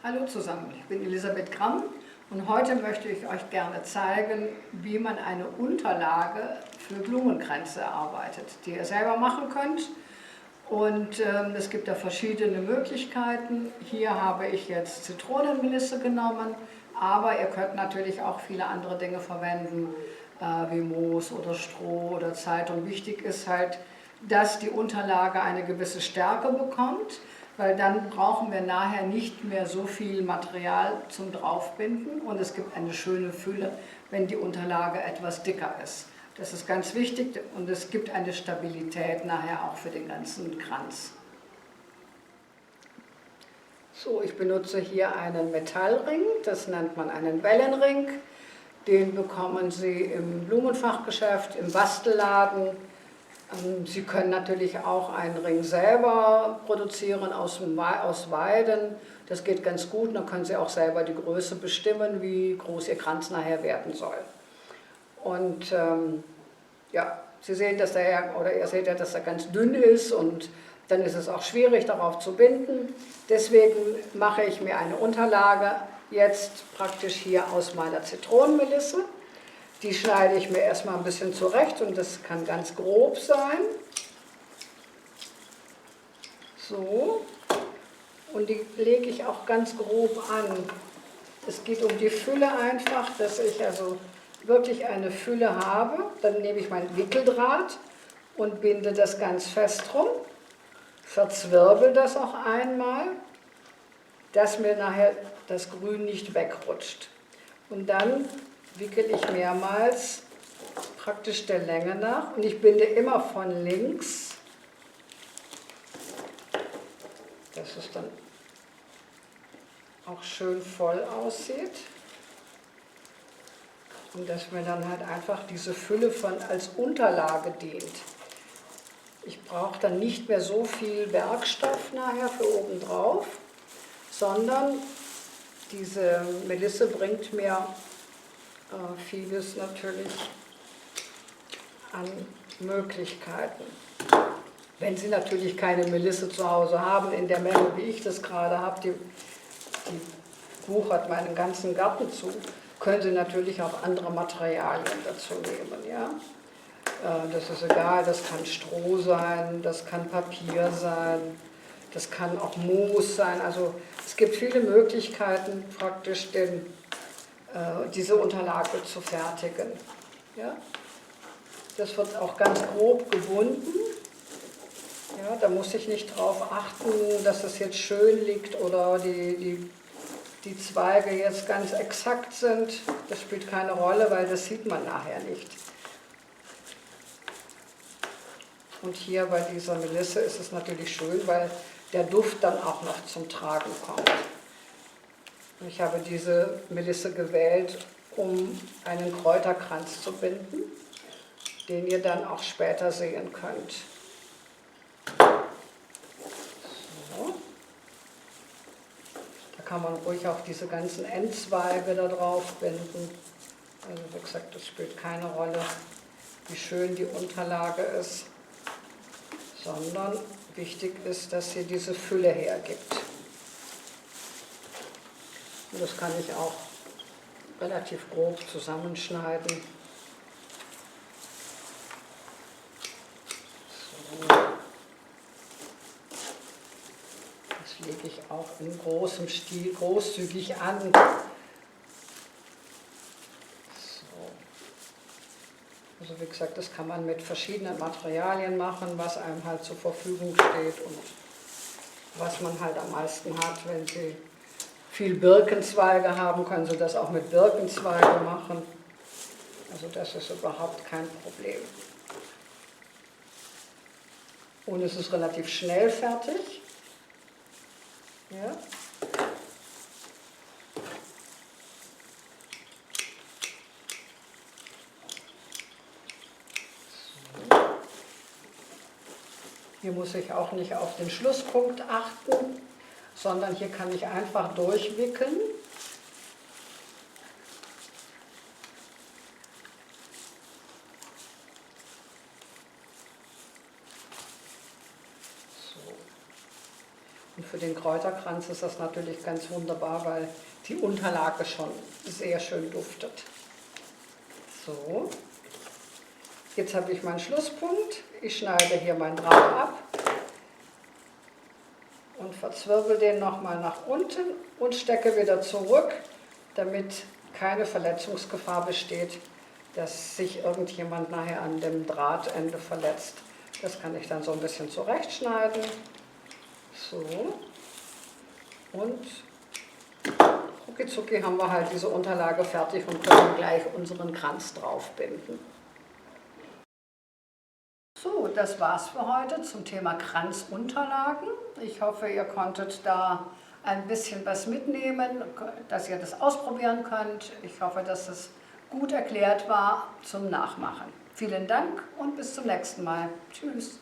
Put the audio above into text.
Hallo zusammen, ich bin Elisabeth Gramm und heute möchte ich euch gerne zeigen, wie man eine Unterlage für Blumenkränze erarbeitet, die ihr selber machen könnt. Und es gibt da verschiedene Möglichkeiten. Hier habe ich jetzt Zitronenmelisse genommen, aber ihr könnt natürlich auch viele andere Dinge verwenden, wie Moos oder Stroh oder Zeitung. Wichtig ist halt, dass die Unterlage eine gewisse Stärke bekommt, weil dann brauchen wir nachher nicht mehr so viel Material zum Draufbinden und es gibt eine schöne Fülle, wenn die Unterlage etwas dicker ist. Das ist ganz wichtig und es gibt eine Stabilität nachher auch für den ganzen Kranz. So, ich benutze hier einen Metallring, das nennt man einen Wellenring. Den bekommen Sie im Blumenfachgeschäft, im Bastelladen. Sie können natürlich auch einen Ring selber produzieren aus Weiden. Das geht ganz gut, dann können Sie auch selber die Größe bestimmen, wie groß Ihr Kranz nachher werden soll. Und ja, Sie sehen, dass ihr seht ja, dass er ganz dünn ist und dann ist es auch schwierig, darauf zu binden. Deswegen mache ich mir eine Unterlage jetzt praktisch hier aus meiner Zitronenmelisse. Die schneide ich mir erstmal ein bisschen zurecht und das kann ganz grob sein. So. Und die lege ich auch ganz grob an. Es geht um die Fülle einfach, dass ich also wirklich eine Fülle habe. Dann nehme ich mein Wickeldraht und binde das ganz fest rum. Verzwirbel das auch einmal, dass mir nachher das Grün nicht wegrutscht. Und dann wickel ich mehrmals praktisch der Länge nach und ich binde immer von links, dass es dann auch schön voll aussieht und dass mir dann halt einfach diese Fülle als Unterlage dient. Ich brauche dann nicht mehr so viel Werkstoff nachher für obendrauf, sondern diese Melisse bringt mir vieles natürlich an Möglichkeiten. Wenn Sie natürlich keine Melisse zu Hause haben, in der Menge, wie ich das gerade habe, die wuchert meinen ganzen Garten zu, können Sie natürlich auch andere Materialien dazu nehmen. Ja? Das ist egal, das kann Stroh sein, das kann Papier sein, das kann auch Moos sein. Also es gibt viele Möglichkeiten, praktisch diese Unterlage zu fertigen. Ja? Das wird auch ganz grob gebunden. Ja, da muss ich nicht darauf achten, dass es jetzt schön liegt oder die Zweige jetzt ganz exakt sind. Das spielt keine Rolle, weil das sieht man nachher nicht. Und hier bei dieser Melisse ist es natürlich schön, weil der Duft dann auch noch zum Tragen kommt. Ich habe diese Melisse gewählt, um einen Kräuterkranz zu binden, den ihr dann auch später sehen könnt. So. Da kann man ruhig auch diese ganzen Endzweige da drauf binden. Also wie gesagt, das spielt keine Rolle, wie schön die Unterlage ist, sondern wichtig ist, dass sie diese Fülle hergibt. Und das kann ich auch relativ grob zusammenschneiden. So. Das lege ich auch in großem Stil großzügig an. So. Also wie gesagt, das kann man mit verschiedenen Materialien machen, was einem halt zur Verfügung steht und was man halt am meisten hat. Wenn Sie viel Birkenzweige haben, können Sie das auch mit Birkenzweige machen. Also das ist überhaupt kein Problem. Und es ist relativ schnell fertig. Ja. So. Hier muss ich auch nicht auf den Schlusspunkt achten, sondern hier kann ich einfach durchwickeln. So. Und für den Kräuterkranz ist das natürlich ganz wunderbar, weil die Unterlage schon sehr schön duftet. So, jetzt habe ich meinen Schlusspunkt. Ich schneide hier meinen Draht ab und verzwirbel den nochmal nach unten und stecke wieder zurück, damit keine Verletzungsgefahr besteht, dass sich irgendjemand nachher an dem Drahtende verletzt. Das kann ich dann so ein bisschen zurechtschneiden. So. Und rucki haben wir halt diese Unterlage fertig und können gleich unseren Kranz drauf binden. So, das war's für heute zum Thema Kranzunterlagen. Ich hoffe, ihr konntet da ein bisschen was mitnehmen, dass ihr das ausprobieren könnt. Ich hoffe, dass es gut erklärt war zum Nachmachen. Vielen Dank und bis zum nächsten Mal. Tschüss.